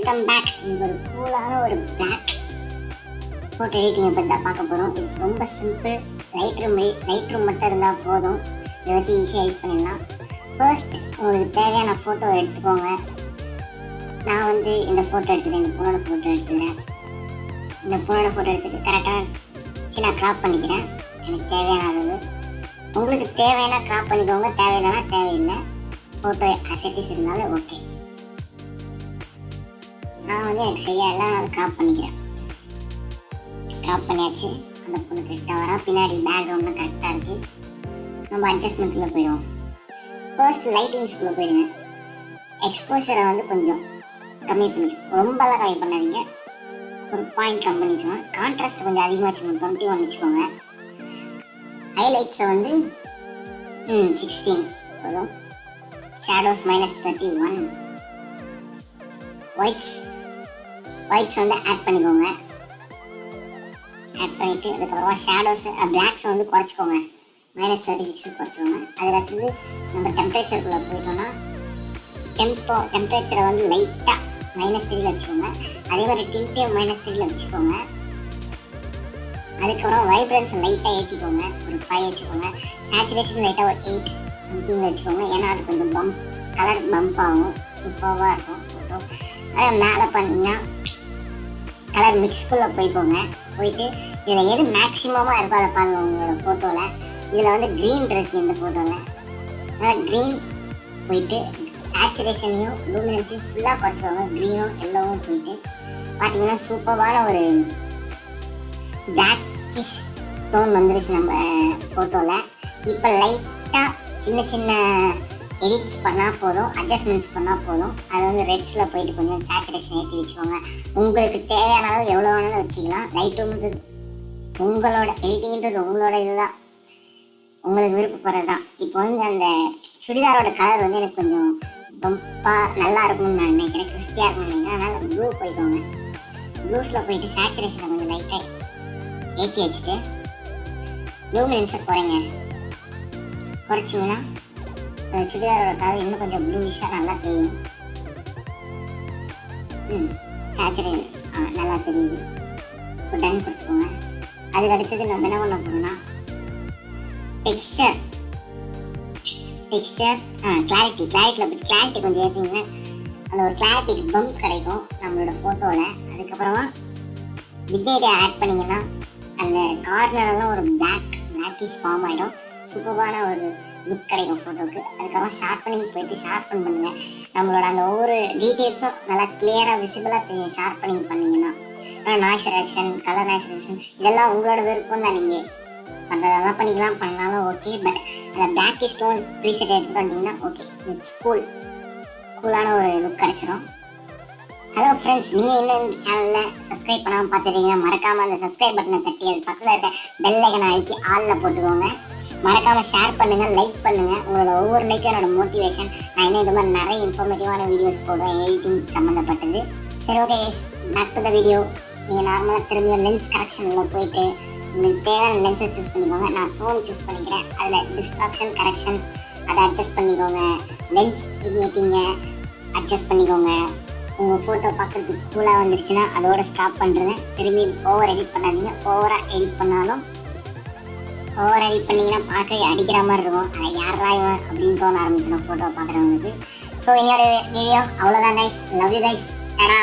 Welcome back. இன்னைக்கு ஒரு கூலான ஒரு பிளாக் ஃபோட்டோ எடிட்டிங்கை பற்றி தான் பார்க்க போகிறோம். இது ரொம்ப சிம்பிள். லைட்ரூம் மட்டும் இருந்தால் போதும். இதை வச்சு ஈஸியாக எடிட் பண்ணிடலாம். ஃபர்ஸ்ட் உங்களுக்கு தேவையான ஃபோட்டோ எடுத்துக்கோங்க. நான் இந்த ஃபோட்டோ எடுத்துக்கிறேன். இந்த பொண்ணோட ஃபோட்டோ எடுத்துக்கிறேன். இந்த பொண்ணோட ஃபோட்டோ எடுத்துட்டு கரெக்டாக சின்ன க்ராப் பண்ணிக்கிறேன். எனக்கு தேவையான அளவு. உங்களுக்கு தேவையான க்ராப் பண்ணிக்கோங்க, தேவையில்லைன்னா தேவையில்லை. ஃபோட்டோ அசெட்டிஸ் இருந்தாலும் ஓகே. நான் எனக்கு சரியா எல்லாம் நாள் க்ராப் பண்ணிக்கிறேன். க்ராப் பண்ணியாச்சு. அந்த பொண்ணு கரெக்டாக வரா. பின்னாடி பேக்ரவுண்ட்லாம் கரெக்டாக இருக்குது. நம்ம அட்ஜஸ்ட்மெண்ட்குள்ளே போயிடுவோம். ஃபர்ஸ்ட் லைட்டிங்ஸ்குள்ளே போயிடுங்க. எக்ஸ்போஷரை கொஞ்சம் கம்மி பண்ணிச்சு. ரொம்பலாம் கம்மி பண்ணாதீங்க. ஒரு பாயிண்ட் கம்மி பண்ணிச்சுக்கோங்க. கான்ட்ராஸ்ட் கொஞ்சம் அதிகமாக வச்சுக்கோங்க. 21 வச்சுக்கோங்க. ஹைலைட்ஸை 16 போதும். ஷேடோஸ் -31. ஒயிட்ஸ் ஆட் பண்ணிக்கோங்க. ஆட் பண்ணிவிட்டு அதுக்கப்புறமா ஷேடோஸ் பிளாக்ஸை குறைச்சிக்கோங்க. -36 குறைச்சிக்கோங்க. அதில் அடுத்தது நம்ம டெம்பரேச்சருக்குள்ளே போயிட்டோம்னா டெம்பரேச்சரை லைட்டாக -3 வச்சுக்கோங்க. அதே மாதிரி டிண்ட்டையும் -3 வச்சுக்கோங்க. அதுக்கப்புறம் வைப்ரன்ஸ் லைட்டாக ஏற்றிக்கோங்க. ஒரு 5 வச்சுக்கோங்க. சேச்சுரேஷன் லைட்டாக ஒரு 8 சம்திங் வச்சுக்கோங்க. ஏன்னா அது கொஞ்சம் கலர் பம்ப் ஆகும். சூப்பராக இருக்கும் ஃபோட்டோ. ஆனால் மேலே பண்ணிங்கன்னா கலர் மிக்ஸ்குள்ளே போய்க்கோங்க. போயிட்டு இதில் எது மேக்ஸிமமாக இருக்கோ அதை பாருங்கள். உங்களோட ஃபோட்டோவில் இதில் க்ரீன் இருக்குது. இந்த ஃபோட்டோவில் அதனால் க்ரீன் போயிட்டு சேச்சுரேஷனையும் லூமினன்ஸையும் ஃபுல்லாக குறைச்சிக்கோங்க. க்ரீனும் எல்லோவும் போயிட்டு பார்த்தீங்கன்னா சூப்பரான ஒரு பிளாக்கிஷ் டோன் வந்துருச்சு நம்ம ஃபோட்டோவில். இப்போ லைட்டாக சின்ன சின்ன எடிட்ஸ் பண்ணால் போதும், அட்ஜஸ்ட்மெண்ட்ஸ் பண்ணால் போதும். அது ரெட்ஸில் போயிட்டு கொஞ்சம் சேச்சுரேஷன் ஏற்றி வச்சுக்கோங்க. உங்களுக்கு தேவையான அளவு எவ்வளோ வேணாலும் வச்சுக்கலாம். லைட்ரூம்ன்றது உங்களோட எடிட்டிங்கிறது உங்களோட இதுதான், உங்களுக்கு விருப்பப்படுறது தான். இப்போ அந்த சுடிதாரோட கலர் எனக்கு கொஞ்சம் பம்பாக நல்லா இருக்கும்னு நான் நினைக்கிறேன். கிறிஸ்பியாக இருக்கும்னு நினைக்கிறேன். அதனால் ப்ளூ போய்க்கோங்க. ப்ளூஸில் போயிட்டு சேச்சுரேஷனை கொஞ்சம் லைட்டாக ஏற்றி வச்சுட்டு லூமினன்ஸை குறைச்சிங்கன்னா அந்த சுடிதாரோட கலர் இன்னும் கொஞ்சம் ப்ளூவிஷாக நல்லா தெரியும். சேச்சுரேஷன் நல்லா தெரியுது. இப்போ டன் கொடுத்துக்கோங்க. அதுக்கு அடுத்தது நம்ம என்ன பண்ண போகிறோம்னா டெக்ஸ்சர் கிளாரிட்டியில் போய் கிளாரிட்டி கொஞ்சம் ஏற்றிங்கன்னா அந்த ஒரு கிளாரிட்டிக்கு பம்ப் கிடைக்கும் நம்மளோட ஃபோட்டோவில். அதுக்கப்புறமா மிட்நைட்டை ஆட் பண்ணிங்கன்னா அந்த கார்னரெல்லாம் ஒரு பிளாக்கிஷ் ஃபார்ம் ஆகிடும். சூப்பரான ஒரு லுக் கிடைக்கும் ஃபோட்டோவுக்கு. அதுக்கப்புறம் ஷார்ப்பனிங் போயிட்டு ஷார்ப்பன் பண்ணுங்கள். நம்மளோட அந்த ஒவ்வொரு டீட்டெயில்ஸும் நல்லா கிளியராக விசிபிளாக தெரியும் ஷார்ப்பனிங் பண்ணிங்கன்னா. Noise reduction, colour noise reduction இதெல்லாம் உங்களோட விருப்பம் தான். நீங்கள் பண்ணுறதெல்லாம் பண்ணிக்கலாம், பண்ணாலும் ஓகே. பட் அந்த பிளாக்கிஷ் ஸ்டோன் ப்ரீசெட் எடுத்துகிட்டு வந்தீங்கன்னா ஓகே, இட்ஸ் கூலான ஒரு லுக் கிடச்சிரும். ஹலோ ஃப்ரெண்ட்ஸ், நீங்கள் இன்னும் இந்த சேனலில் சப்ஸ்கிரைப் பண்ணாமல் பார்த்துட்டீங்கன்னா மறக்காமல் அந்த சப்ஸ்கிரைப் பட்டனை தட்டி அது பக்கத்தில் இருக்க பெல் ஐக்கனை அழுத்தி ஆலில் போட்டுக்கோங்க. மறக்காமல் ஷேர் பண்ணுங்கள், லைக் பண்ணுங்கள். உங்களோட ஒவ்வொரு லைக்கும் என்னோட மோட்டிவேஷன். நான் இன்னும் இது மாதிரி நிறைய இன்ஃபர்மேட்டிவான வீடியோஸ் போடுவேன் எடிட்டிங் சம்மந்தப்பட்டது. சரி, okay guys, back to the video. நீங்கள் நார்மலாக திரும்பியும் லென்ஸ் கரெக்ஷனில் போயிட்டு உங்களுக்கு தேவையான லென்ஸை சூஸ் பண்ணிக்கோங்க. நான் சோனி சூஸ் பண்ணிக்கிறேன். அதில் டிஸ்ட்ராக்ஷன் கரெக்ஷன் அதை அட்ஜஸ்ட் பண்ணிக்கோங்க. லென்ஸ் இமேட்டிங்கை அட்ஜஸ்ட் பண்ணிக்கோங்க. உங்கள் ஃபோட்டோ பார்க்குறதுக்கு கூலாக வந்துருச்சுன்னா அதோட ஸ்டாப் பண்ணுறேங்க. திரும்பி ஓவர் எடிட் பண்ணாதீங்க. ஓவராக எடிட் பண்ணாலும் ஓவர் எடிட் பண்ணிங்கன்னா பார்க்க அடிக்கிற மாதிரி இருக்கும். அதை யாரா இவன் அப்படின்னு தோண ஆரம்பிச்சிடும் ஃபோட்டோ பார்க்குறவங்களுக்கு. ஸோ என்னோட வீடியோ அவ்வளோதான் கைஸ். Love you guys. டடா.